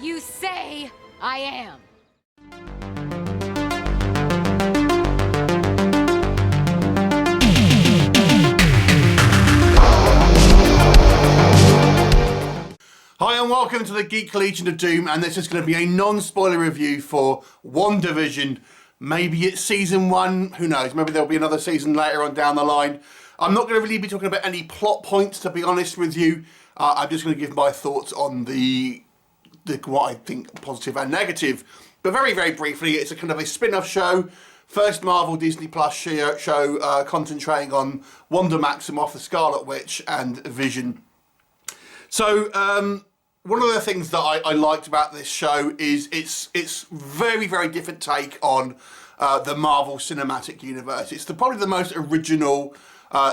You say I am. Hi and welcome to the Geek Legion of Doom, and this is going to be a non-spoiler review for WandaVision. Maybe it's season 1, who knows, maybe there'll be another season later on down the line. I'm not going to really be talking about any plot points, to be honest with you. I'm just going to give my thoughts on the what I think positive and negative. But very, very briefly, it's a kind of a spin-off show. First Marvel Disney Plus show concentrating on Wanda Maximoff, the Scarlet Witch, and Vision. So, one of the things that I liked about this show is it's very, very different take on the Marvel Cinematic Universe. It's probably the most original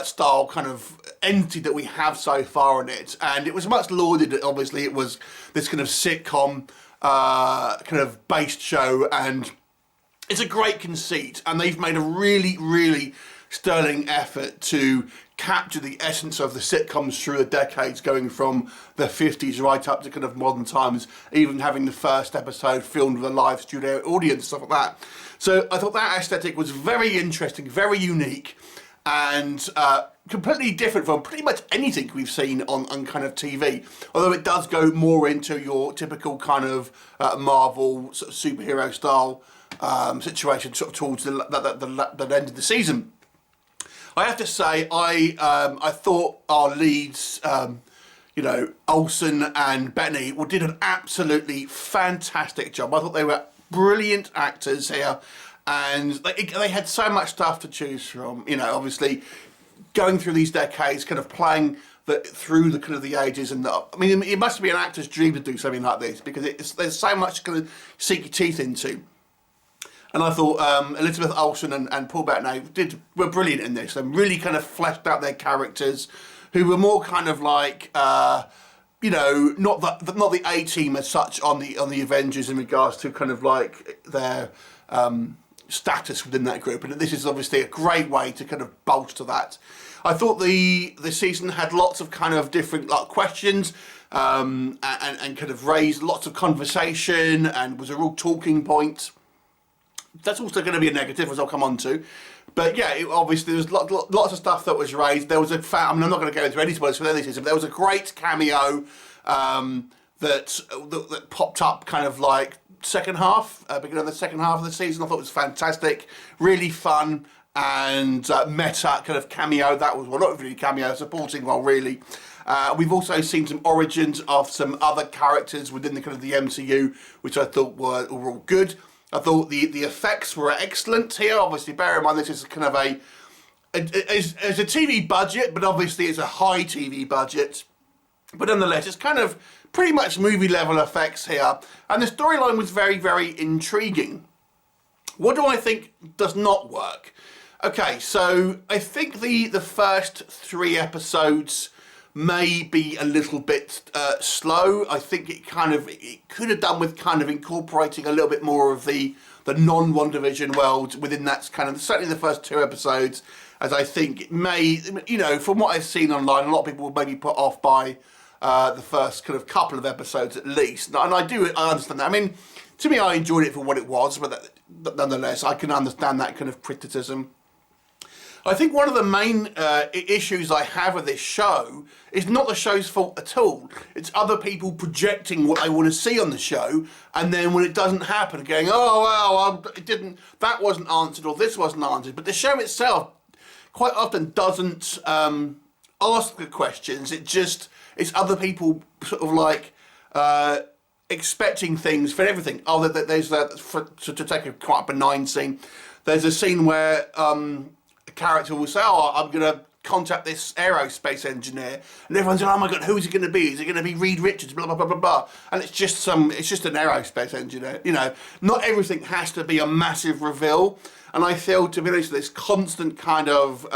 style kind of entity that we have so far in it, and it was much lauded. Obviously, it was this kind of sitcom kind of based show, and it's a great conceit, and they've made a really, really sterling effort to capture the essence of the sitcoms through the decades, going from the 50s right up to kind of modern times, even having the first episode filmed with a live studio audience, stuff like that. So I thought that aesthetic was very interesting, very unique, and completely different from pretty much anything we've seen on kind of TV, although it does go more into your typical kind of Marvel sort of superhero style situation sort of towards the end of the season. I have to say, I thought our leads, Olsen and Bettany, did an absolutely fantastic job. I thought they were brilliant actors here, and they had so much stuff to choose from. You know, obviously, going through these decades, kind of playing through the kind of the ages, and it must be an actor's dream to do something like this, because there's so much to kind of sink your teeth into. And I thought Elizabeth Olsen and Paul Bettany were brilliant in this, and really kind of fleshed out their characters, who were more kind of like, not the A-team as such on the Avengers in regards to kind of like their status within that group. And this is obviously a great way to kind of bolster that. I thought the season had lots of kind of different questions and kind of raised lots of conversation, and was a real talking point. That's also going to be a negative, as I'll come on to. But yeah, obviously there's lots of stuff that was raised. There was I'm not going to go into any spoilers for any season, but there was a great cameo that popped up kind of like beginning of the second half of the season. I thought it was fantastic, really fun, and meta kind of cameo. That was, well, not really cameo, supporting role really. We've also seen some origins of some other characters within the kind of the MCU, which I thought were all good. I thought the effects were excellent here. Obviously, bear in mind this is kind of a TV budget, but obviously it's a high TV budget. But nonetheless, it's kind of pretty much movie level effects here. And the storyline was very, very intriguing. What do I think does not work? Okay, so I think the first 3 episodes may be a little bit slow. I think it could have done with kind of incorporating a little bit more of the non-WandaVision world within that kind of, certainly the first 2 episodes, as I think it may, from what I've seen online, a lot of people will maybe put off by the first kind of couple of episodes at least. And I understand that. I mean, to me, I enjoyed it for what it was, but nonetheless, I can understand that kind of criticism. I think one of the main issues I have with this show is not the show's fault at all. It's other people projecting what they want to see on the show, and then when it doesn't happen, going, oh well, that wasn't answered, or this wasn't answered. But the show itself quite often doesn't ask the questions. It's other people sort of like expecting things for everything. Oh, there's to take a quite benign scene. There's a scene where character will say, oh, I'm going to contact this aerospace engineer, and everyone's like, oh my god, who's it going to be? Is it going to be Reed Richards? Blah blah blah blah blah. And it's just an aerospace engineer. Not everything has to be a massive reveal. And I feel, to be honest, this constant kind of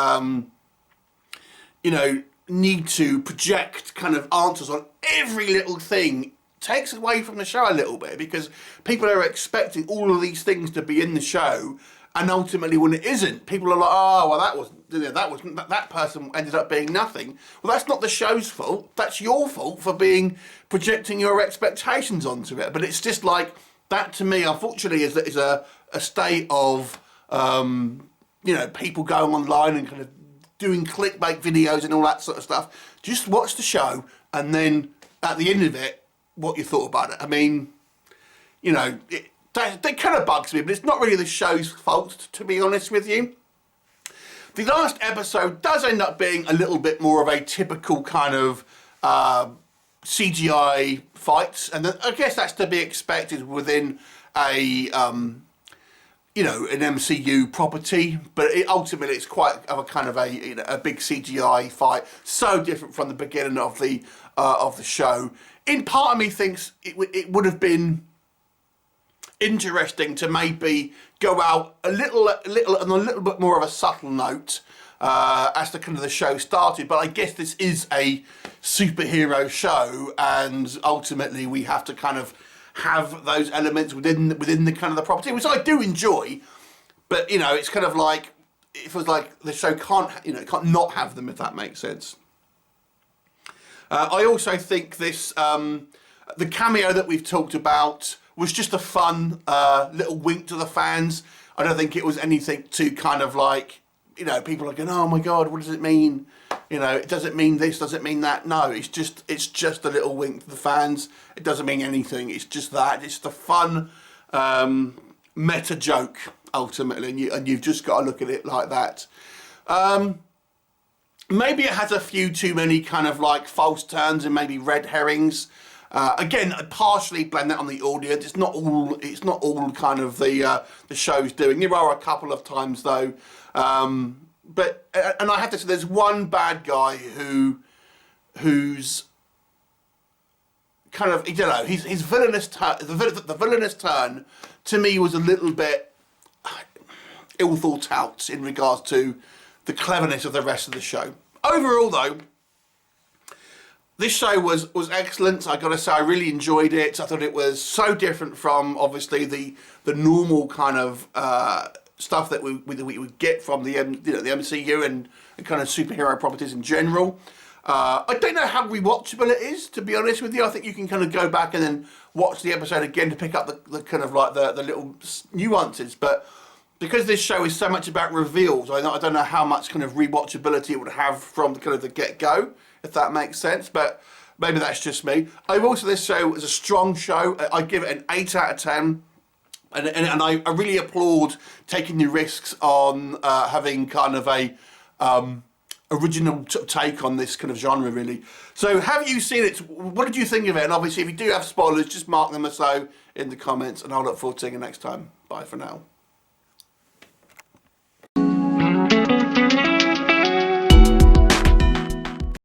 need to project kind of answers on every little thing takes away from the show a little bit, because people are expecting all of these things to be in the show, And ultimately, when it isn't, people are like, oh, well, that person ended up being nothing. Well, that's not the show's fault. That's your fault for projecting your expectations onto it. But it's just like, that to me, unfortunately, is a state of, people going online and kind of doing clickbait videos and all that sort of stuff. Just watch the show, and then at the end of it, what you thought about it. I mean, that kind of bugs me, but it's not really the show's fault, to be honest with you. The last episode does end up being a little bit more of a typical kind of CGI fight, and I guess that's to be expected within an MCU property, but ultimately it's quite a kind of a big CGI fight, so different from the beginning of the show. In part of me thinks it would have been interesting to maybe go out a little on a little bit more of a subtle note as the kind of the show started. But I guess this is a superhero show, and ultimately we have to kind of have those elements within the kind of the property, which I do enjoy. But it's kind of like, it feels like the show can't not have them, if that makes sense. I also think this the cameo that we've talked about was just a fun little wink to the fans. I don't think it was anything to kind of like, people are going, oh my God, what does it mean? It doesn't mean this, doesn't mean that. No, it's just a little wink to the fans. It doesn't mean anything. It's just that. It's the fun meta joke, ultimately, and you've just got to look at it like that. Maybe it has a few too many kind of like false turns and maybe red herrings. Again, I partially blame that on the audience. It's not all kind of the show's doing. There are a couple of times though, but I have to say, there's one bad guy who's kind of, his villainous turn. The villainous turn to me was a little bit ill thought out in regards to the cleverness of the rest of the show. Overall, though, this show was excellent. I got to say, I really enjoyed it. I thought it was so different from, obviously, the normal kind of stuff that we would get from the MCU and kind of superhero properties in general. I don't know how rewatchable it is, to be honest with you. I think you can kind of go back and then watch the episode again to pick up the kind of like the little nuances. But because this show is so much about reveals, I don't know how much kind of rewatchability it would have from the kind of the get-go, if that makes sense. But maybe that's just me. I will say this show is a strong show. I give it an 8 out of 10. And I really applaud taking the risks on having kind of a original take on this kind of genre, really. So have you seen it? What did you think of it? And obviously, if you do have spoilers, just mark them as so in the comments, and I'll look forward to seeing you next time. Bye for now.